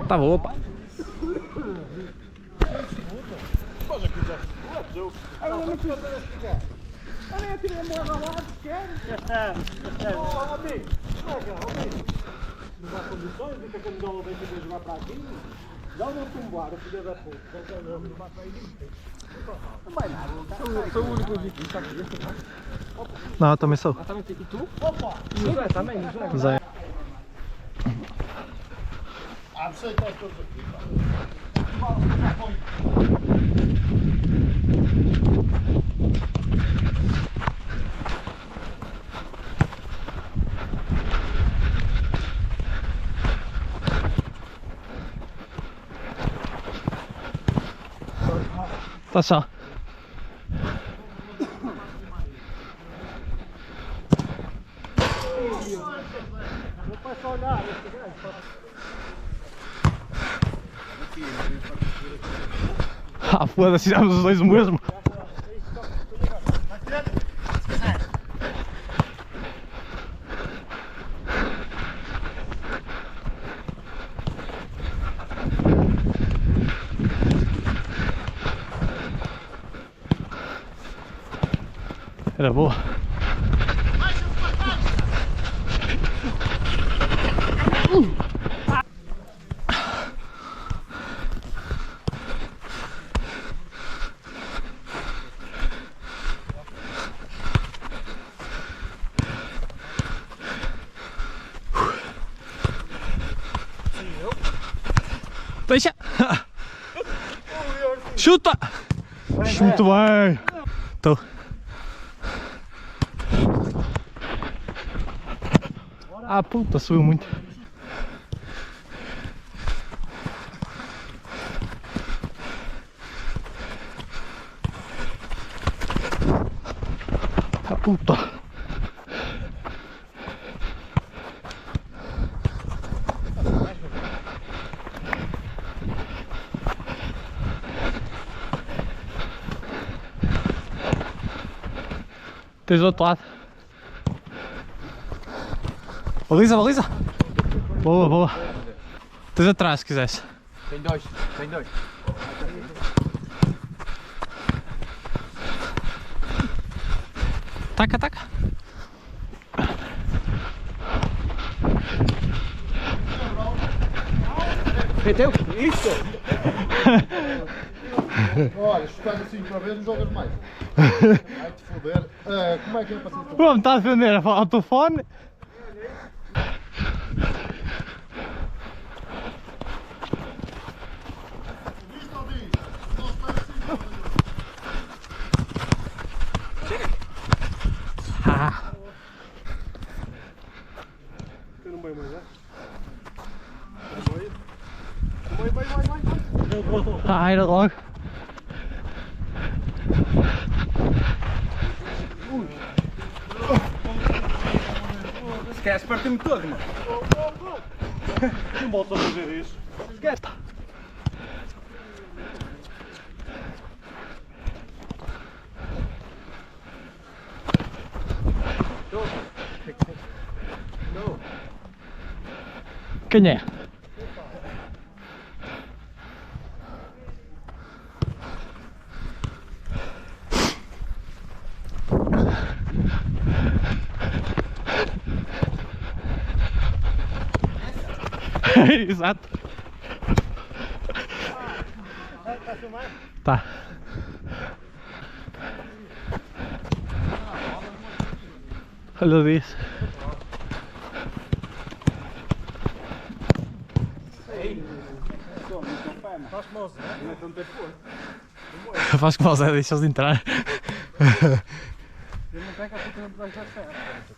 Tá boa, pá. Olha, eu tirei a moeda lá, quer? Ó, amigo, não há condições, fica a camisola bem para jogar para aqui. Dá um tumbar, o filho da puta. Não vai nada. Sou o único aqui que está aqui. Não, eu também sou. Ah, também tem aqui tu? Opa! E o Zé também, o Zé. Zé. Ah, você está todos aqui, pá. Tá só. Não pode só olhar, esse grande. Ah, foda-se, fizemos os dois o mesmo. Era boa. Deixa! Chuta! Muito bem! Tô. Ah, puta, subiu muito. Ah, puta. Tens do outro lado. Baliza, baliza! Boa, boa. Tens atrás se quiseres. Tem dois, tem dois. Taca, taca. É teu? Isso! Olha, chutando assim para ver, não jogas mais. Vai-te foder. Como é que é para ser? Pô, me está a defender a falar ao telefone. Ah. Eu não vai mais, né? Ah, era logo. Esquece, partiu-me todo, mano. Não volto a fazer isso. Esquece. Quem é? Exato. Tá filmando? Tá. Olha disso. Faz como o Zé, não é tão tempo. Faz como o Zé, deixa-os entrar. Eu não tenho que a puta não pode estar certo.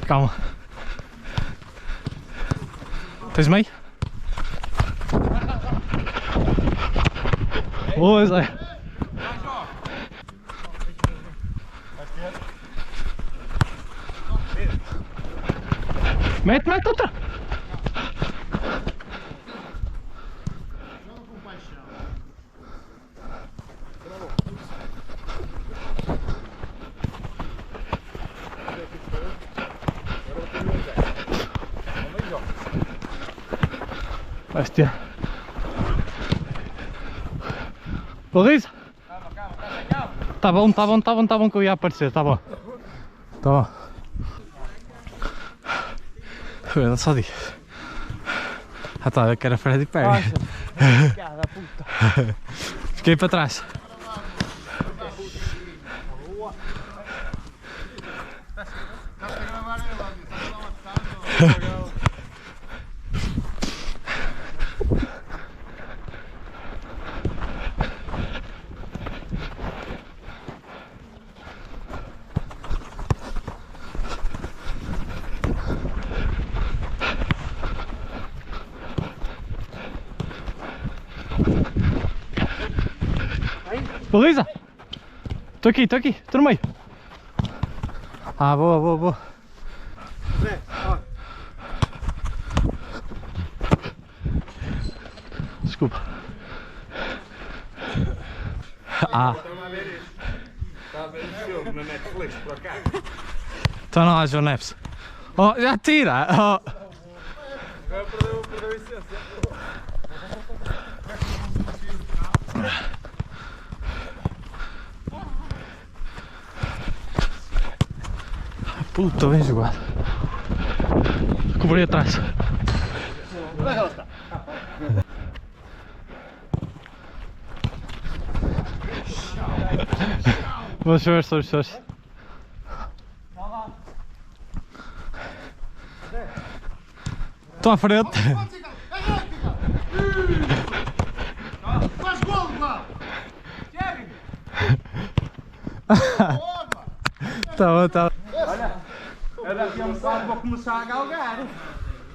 Calma. Tens meio? Boa, Zé. Mete, mete outra. Vais ter. Baliza? Calma. Tá bom que eu ia aparecer, tá bom. Tá bom. Não só digo. Ah tá, eu quero a Freddy Perry. Fiquei para trás. Baliza! Estou aqui, estou no meio. Ah, boa. Desculpa. Ah. Está a ver o jogo na Netflix, por acaso? Então não lá, João Neves. Oh, já tira! Oh. Agora perdeu a essência. Puta, bem jogado. Cobri atrás. Onde é que ela está? Vamos ver os seus. Estou à frente. Faz golo, pá! Tá. Olha, é daqui a um bocado vou começar a galgar.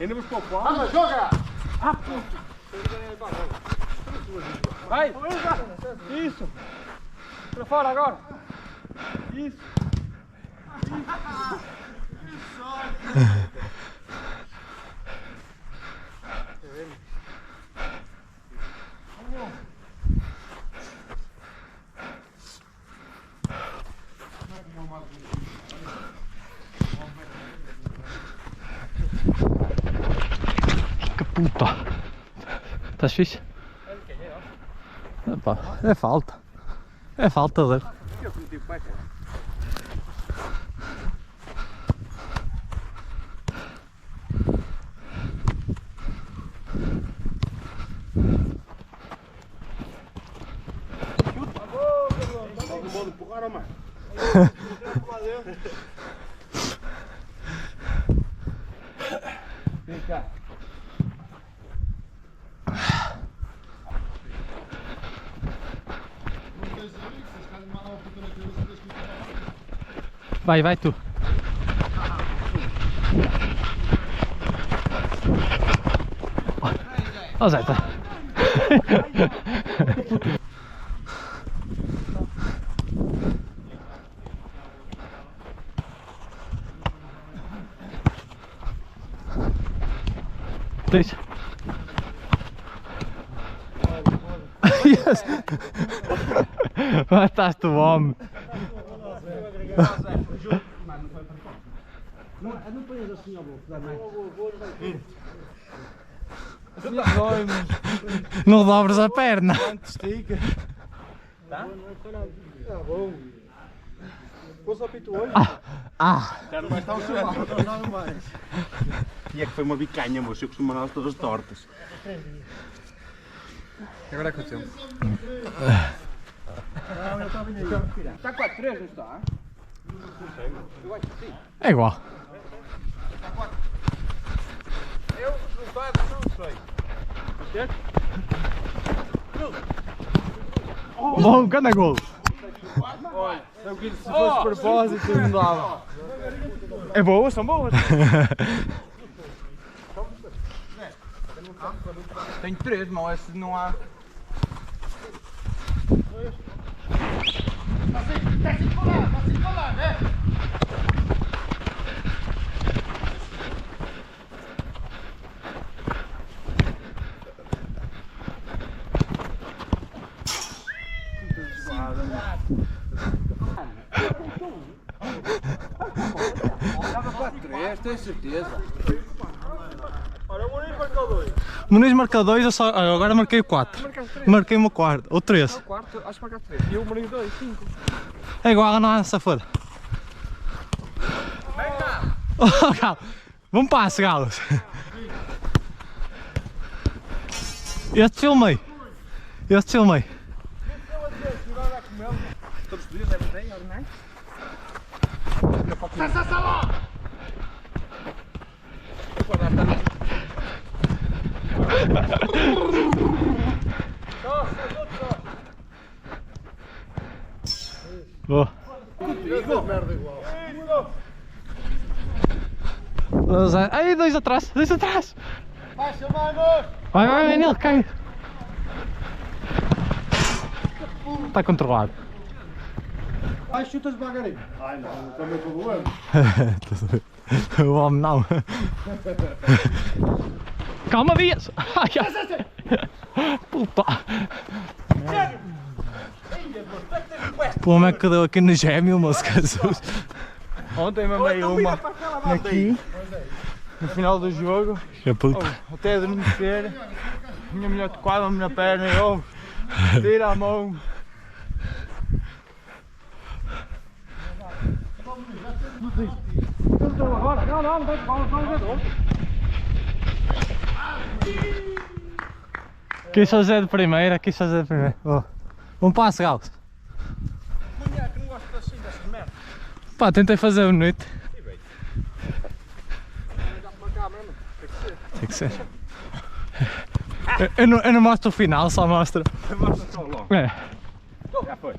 Ainda vos pôr fora. Vamos, joga! Ah, puta! Vai! Isso! Para fora agora! Isso! Que puta! Estás fixe? Epá, é falta. É falta dele. Eu que meti o pé, cara. Não pode empurrar ou mais? Vem cá. Vai tu. Ó Zé, tá. Deixa. Yes. Mataste o homem. Não pões assim ao boco, dá mais. Não dobres a perna. Estica. Tá? Tá bom. Pôs ao pito hoje? Já não vai estar o seu lado, não mais. E é que foi uma bicanha, moço. Eu costumo mandar todas tortas. Agora é com o tempo. Está 4-3, não está? Eu acho que sim. É igual. Eu, os resultados, não sei. Certo? Bom, grande gol. Olha, se fosse propósito, não dava. É boas, são boas. Tenho 3, não é se não há. Está circular, né? Estava 4-3, tenho certeza. Ora, o único marcou 2. O Muniz marcou 2, eu só, agora marquei o 4. Marcaste 3. Marquei uma quarta, ou 3. Não, 4, acho que marcaste 3. E eu marquei 2, 5. É igual, não há essa foda. Vem cá! Oh, Galo. Vamos passo, Galos. Este filmei. Este filmei. Todos os dias devem ter, não é? Boa. Merda igual. Aí, 2 atrás, 2 atrás. Baixa, mano! Vai nele, cai. Está controlado. Ai, chutas devagarinho. Ai não, também estou doendo. O homem não. Calma, Dias. Ai, ai. Puta. O homem é que deu aqui no gêmeo, moço Jesus. Ontem mamei uma aqui, no final do jogo. Que puta. Até adormecer. Minha mulher tocava-me na perna e eu tira a mão. Não, vai jogador. Quis fazer de primeira, quis fazer de primeira. Oh. Um passo, Galos. Mulher que não gosta assim dessas merdas. Pá, tentei fazer bonito. Dá para marcar mesmo. Tem que ser. Eu não mostro o final, só mostro. Mostra só logo. É. Já foi.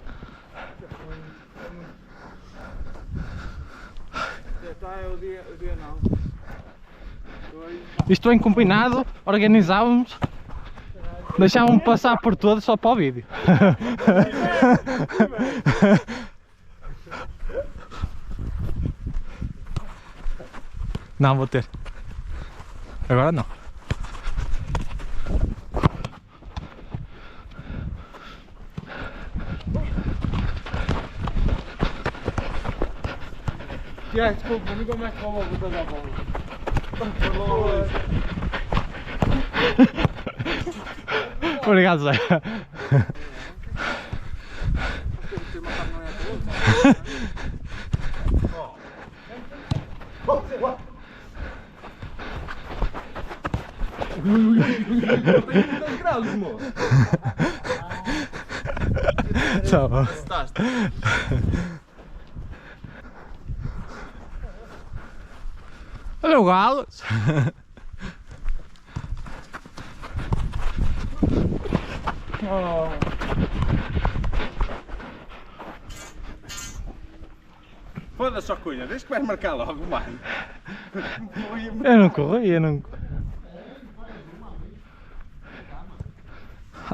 Já é o dia não. Isto bem combinado, organizávamos, deixávamos passar por todos só para o vídeo. Não, vou ter. Agora não. Já, desculpa, não como é que rola a botar da bola. Obrigado, Zé. Tchau. Olha o galo. Foda-se só cunha, deixa que vais marcar logo, mano. Eu não corri, eu não...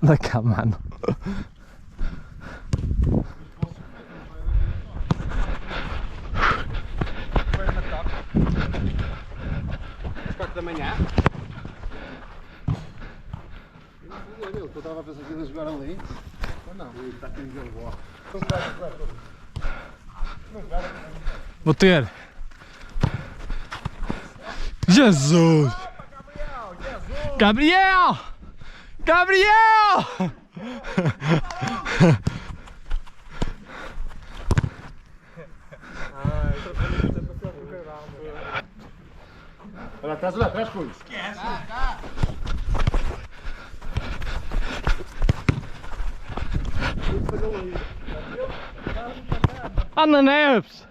Anda cá, mano. Às 4 da manhã. Eu estava a pensar que ia jogar ali. Mas não. Está aqui um jogo. Vou ter. Jesus! Gabriel! Gabriel! Olha atrás, coisa. Anda, Neves!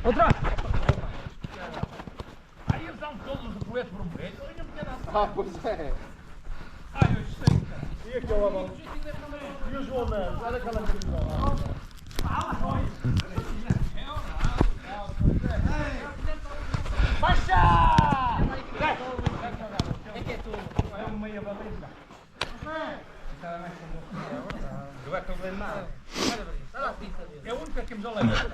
Outra! Aí eles dão todos o coete vermelho. Ah, pois é. Ai, eu sei. E aquela bola? E o João Neves? Olha aquela televisão. Baixa! É que é tu. É uma meia baliza. Eu é que não lembro nada. É a única que me dá lembrar.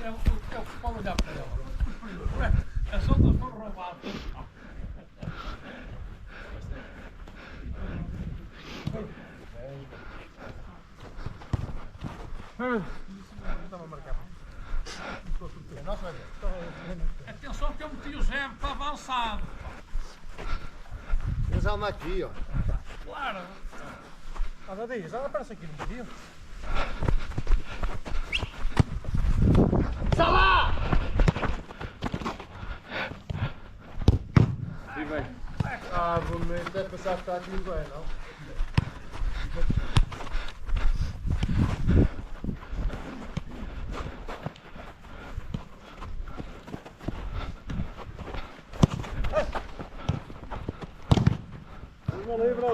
É o que pode olhar para ela. As outras foram roubadas. Estava a marcar. Atenção que eu meti o Zé para avançado. Eles andam aqui, ó. Claro. Anda daí, já aparece aqui no meio. Está lá! E bem. Ah, bonito. Deve pensar que está aqui bem, não?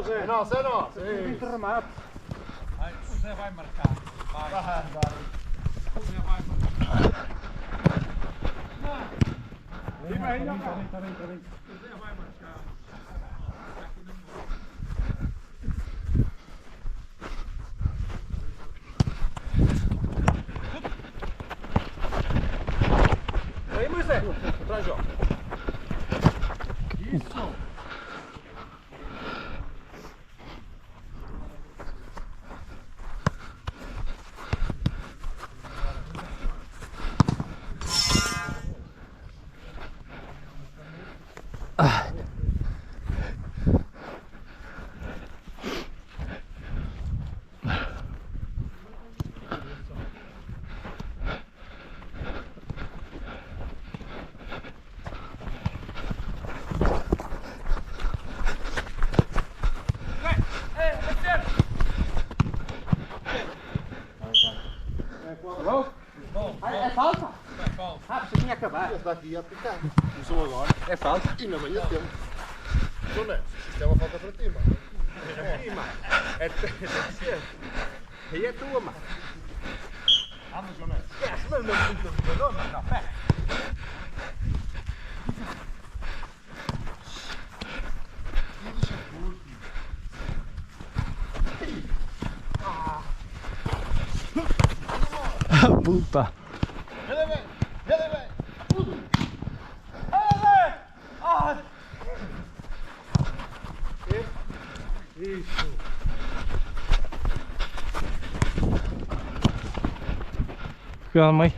É nosso, é nosso. Muito remate. O Zé vai marcar. Vai. O Zé vai marcar. Está bem. O Zé vai marcar. Aí, Moisés. Traz, ó. Isso. É falta? É falta. Ah, você tinha acabado. Esse daqui a picar. Começou agora. É falta? E na manhã tempo. Joné, isto é uma falta para ti, mano. Sim, mano. Tem que ser. Aí é tua, mano. Anda, Joné. Esquece, mas não é muito jogador, mas não, pera. Puta. Ele vem. Isso. Cuidado, mãe.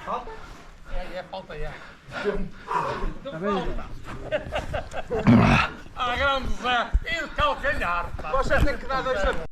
Falta? É falta, é. Tá bem? Ah, grande Zé. E o calcanhar, pá. Você tem que dar 2 a